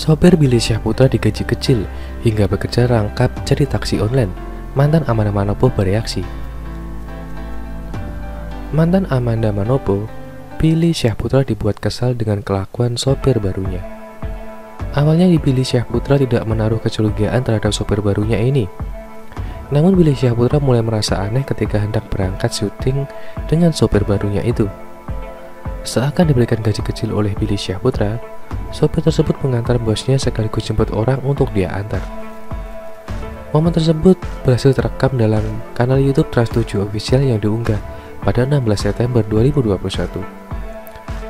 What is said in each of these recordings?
Sopir Billy Syahputra digaji kecil hingga bekerja rangkap jadi taksi online. Mantan Amanda Manopo bereaksi. Mantan Amanda Manopo, Billy Syahputra dibuat kesal dengan kelakuan sopir barunya. Awalnya Billy Syahputra tidak menaruh kecurigaan terhadap sopir barunya ini. Namun Billy Syahputra mulai merasa aneh ketika hendak berangkat syuting dengan sopir barunya itu. Seakan diberikan gaji kecil oleh Billy Syahputra, sopir tersebut mengantar bosnya sekaligus jemput orang untuk dia antar. Momen tersebut berhasil terekam dalam kanal YouTube Trans7 Official yang diunggah pada 16 September 2021.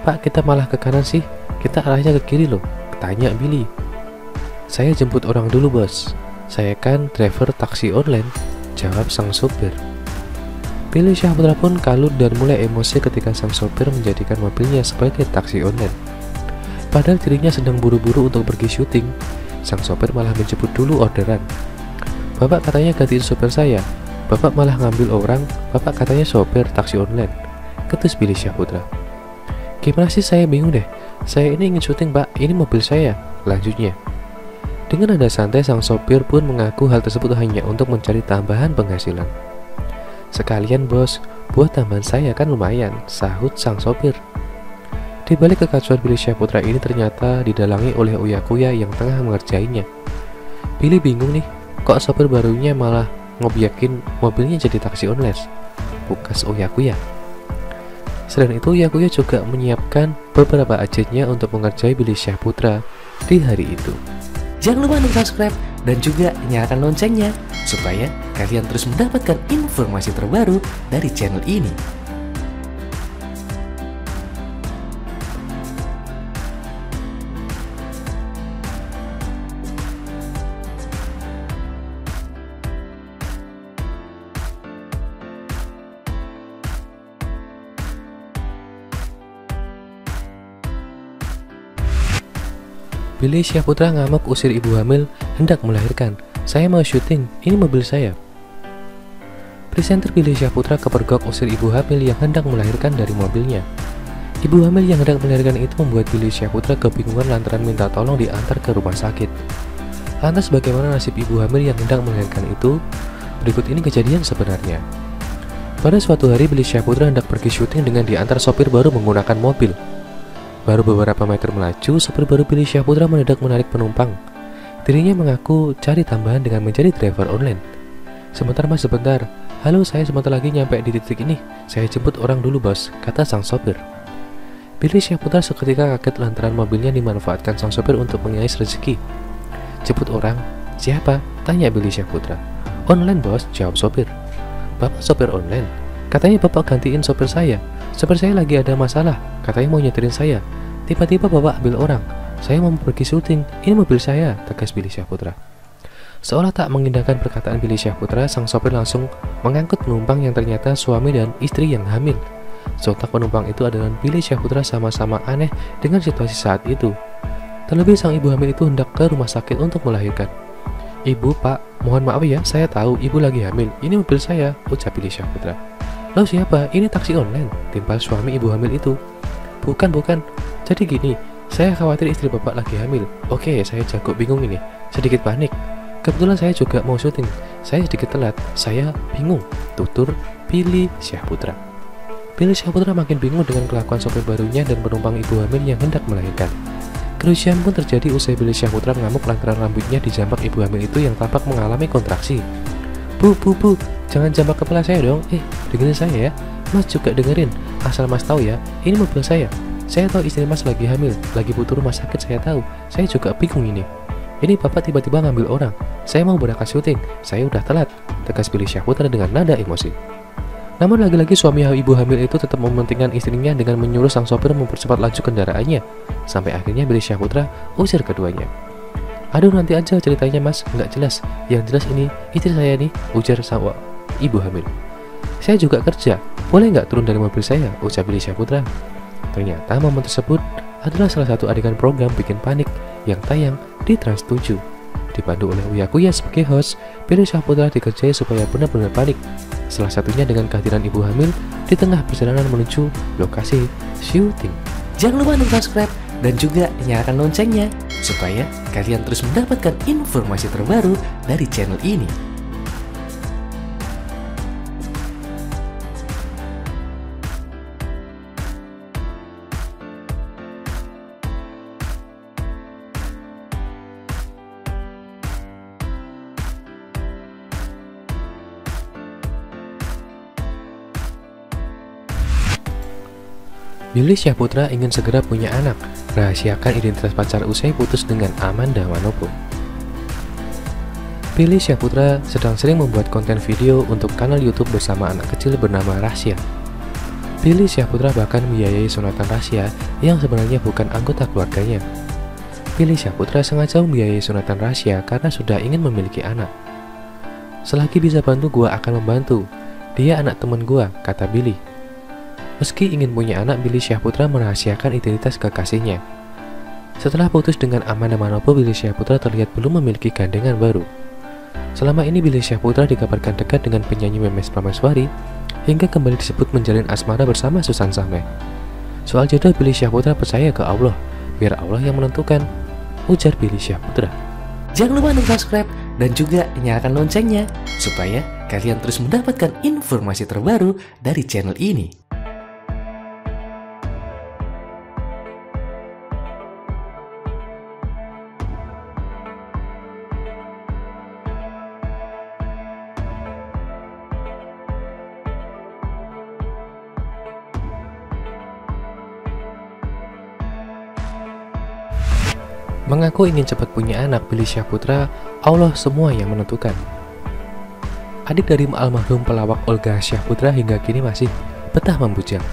"Pak, kita malah ke kanan sih, kita arahnya ke kiri loh," tanya Billy. "Saya jemput orang dulu bos, saya kan driver taksi online," jawab sang sopir. Billy Syahputra pun kalut dan mulai emosi ketika sang sopir menjadikan mobilnya sebagai taksi online. Padahal dirinya sedang buru-buru untuk pergi syuting, sang sopir malah menjemput dulu orderan. "Bapak katanya gantiin sopir saya, Bapak malah ngambil orang, Bapak katanya sopir taksi online," ketus Billy Syahputra. "Gimana sih, saya bingung deh, saya ini ingin syuting Pak, ini mobil saya," lanjutnya. Dengan nada santai, sang sopir pun mengaku hal tersebut hanya untuk mencari tambahan penghasilan. "Sekalian bos, buat tambahan saya kan lumayan," sahut sang sopir. Di balik kekacauan Billy Syahputra ini ternyata didalangi oleh uya-kuya yang tengah mengerjainya. Billy bingung nih, kok sopir barunya malah ngobiakin mobilnya jadi taksi online, bukas uya-kuya. Selain itu, uya-kuya juga menyiapkan beberapa ajennya untuk mengerjai Billy Syahputra di hari itu. Jangan lupa untuk subscribe dan juga nyalakan loncengnya supaya kalian terus mendapatkan informasi terbaru dari channel ini. Billy Syahputra ngamuk usir ibu hamil hendak melahirkan. "Saya mau syuting, ini mobil saya." Presenter Billy Syahputra kepergok usir ibu hamil yang hendak melahirkan dari mobilnya. Ibu hamil yang hendak melahirkan itu membuat Billy Syahputra kebingungan lantaran minta tolong diantar ke rumah sakit. Lantas bagaimana nasib ibu hamil yang hendak melahirkan itu? Berikut ini kejadian sebenarnya. Pada suatu hari Billy Syahputra hendak pergi syuting dengan diantar sopir baru menggunakan mobil. Baru beberapa meter melaju, sopir baru Billy Syahputra mendadak menarik penumpang. Dirinya mengaku cari tambahan dengan menjadi driver online. "Sebentar mas, sebentar. Halo, saya sebentar lagi nyampe di titik ini. Saya jemput orang dulu bos," kata sang sopir. Billy Syahputra seketika kaget lantaran mobilnya dimanfaatkan sang sopir untuk mengais rezeki. "Jemput orang? Siapa?" tanya Billy Syahputra. "Online bos," jawab sopir. "Bapak sopir online? Katanya bapak gantiin sopir saya. Sopir saya lagi ada masalah, katanya mau nyetirin saya. Tiba-tiba bapak ambil orang. Saya mau pergi syuting, ini mobil saya," tegas Billy Syahputra. Seolah tak mengindahkan perkataan Billy Syahputra, sang sopir langsung mengangkut penumpang yang ternyata suami dan istri yang hamil. Sontak penumpang itu adalah Billy Syahputra sama-sama aneh dengan situasi saat itu. Terlebih sang ibu hamil itu hendak ke rumah sakit untuk melahirkan. "Ibu, Pak, mohon maaf ya, saya tahu ibu lagi hamil. Ini mobil saya," ucap Billy Syahputra. "Lo siapa? Ini taksi online," timpal suami ibu hamil itu. Bukan. Jadi gini, saya khawatir istri bapak lagi hamil." "Oke, saya jago bingung ini. Sedikit panik. Kebetulan saya juga mau syuting. Saya sedikit telat. Saya bingung," tutur Billy Syahputra. Billy Syahputra makin bingung dengan kelakuan sopir barunya dan penumpang ibu hamil yang hendak melahirkan. Kerusuhan pun terjadi usai Billy Syahputra mengamuk lantaran rambutnya dijambak ibu hamil itu yang tampak mengalami kontraksi. Bu, jangan jambak kepala saya dong. Dengerin saya ya. Mas juga dengerin. Asal mas tahu ya, ini mobil saya. Saya tahu istri mas lagi hamil, lagi butuh rumah sakit, saya tahu. Saya juga bingung ini. Ini bapak tiba-tiba ngambil orang. Saya mau berangkat syuting, saya udah telat," tegas Billy Syahputra dengan nada emosi. Namun lagi-lagi suami ibu hamil itu tetap mementingkan istrinya dengan menyuruh sang sopir mempercepat laju kendaraannya. Sampai akhirnya Billy Syahputra usir keduanya. "Aduh, nanti aja ceritanya mas, nggak jelas. Yang jelas ini istri saya nih," ujar sang ibu hamil. "Saya juga kerja, boleh nggak turun dari mobil saya?" ucap Billy Syahputra. Ternyata momen tersebut adalah salah satu adegan program Bikin Panik yang tayang di Trans7. Dipandu oleh uya-kuya sebagai host, Billy Syahputra dikerjai supaya benar-benar panik. Salah satunya dengan kehadiran ibu hamil di tengah perjalanan menuju lokasi syuting. Jangan lupa untuk subscribe dan juga nyalakan loncengnya supaya kalian terus mendapatkan informasi terbaru dari channel ini. Billy Syahputra ingin segera punya anak, rahasiakan identitas pacar usai putus dengan Amanda Manopo. Billy Syahputra sedang sering membuat konten video untuk kanal YouTube bersama anak kecil bernama Rasya. Billy Syahputra bahkan membiayai sunatan Rasya yang sebenarnya bukan anggota keluarganya. Billy Syahputra sengaja membiayai sunatan Rasya karena sudah ingin memiliki anak. "Selagi bisa bantu, gua akan membantu. Dia anak temen gua," kata Billy. Meski ingin punya anak, Billy Syahputra merahasiakan identitas kekasihnya. Setelah putus dengan Amanda Manopo, Billy Syahputra terlihat belum memiliki gandengan baru. Selama ini Billy Syahputra dikabarkan dekat dengan penyanyi Memes Prameswari, hingga kembali disebut menjalin asmara bersama Susan Sameh. Soal jodoh, Billy Syahputra percaya ke Allah, biar Allah yang menentukan, ujar Billy Syahputra. Jangan lupa untuk subscribe dan juga nyalakan loncengnya supaya kalian terus mendapatkan informasi terbaru dari channel ini. Mengaku ingin cepat punya anak, Billy Syahputra, Allah semua yang menentukan. Adik dari almarhum pelawak Olga Syahputra hingga kini masih betah membujang.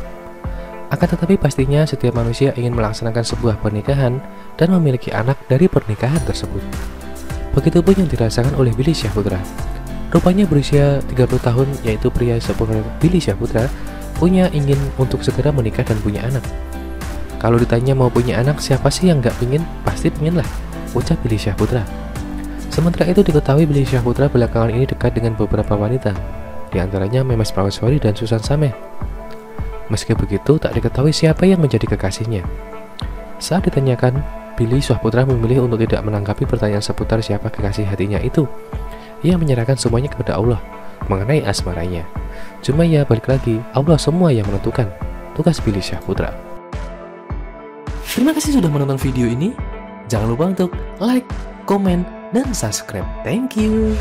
Akan tetapi pastinya setiap manusia ingin melaksanakan sebuah pernikahan dan memiliki anak dari pernikahan tersebut. Begitupun yang dirasakan oleh Billy Syahputra. Rupanya berusia 30 tahun, yaitu pria seumur Billy Syahputra, punya ingin untuk segera menikah dan punya anak. Kalau ditanya mau punya anak, siapa sih yang nggak pingin? Pasti pingin lah, ucap Billy Syahputra. Sementara itu diketahui Billy Syahputra belakangan ini dekat dengan beberapa wanita, di antaranya Memes Prameswari dan Susan Sameh. Meski begitu, tak diketahui siapa yang menjadi kekasihnya. Saat ditanyakan, Billy Syahputra memilih untuk tidak menanggapi pertanyaan seputar siapa kekasih hatinya itu. Ia menyerahkan semuanya kepada Allah mengenai asmaranya. Cuma ya balik lagi, Allah semua yang menentukan, tugas Billy Syahputra. Terima kasih sudah menonton video ini. Jangan lupa untuk like, komen, dan subscribe. Thank you.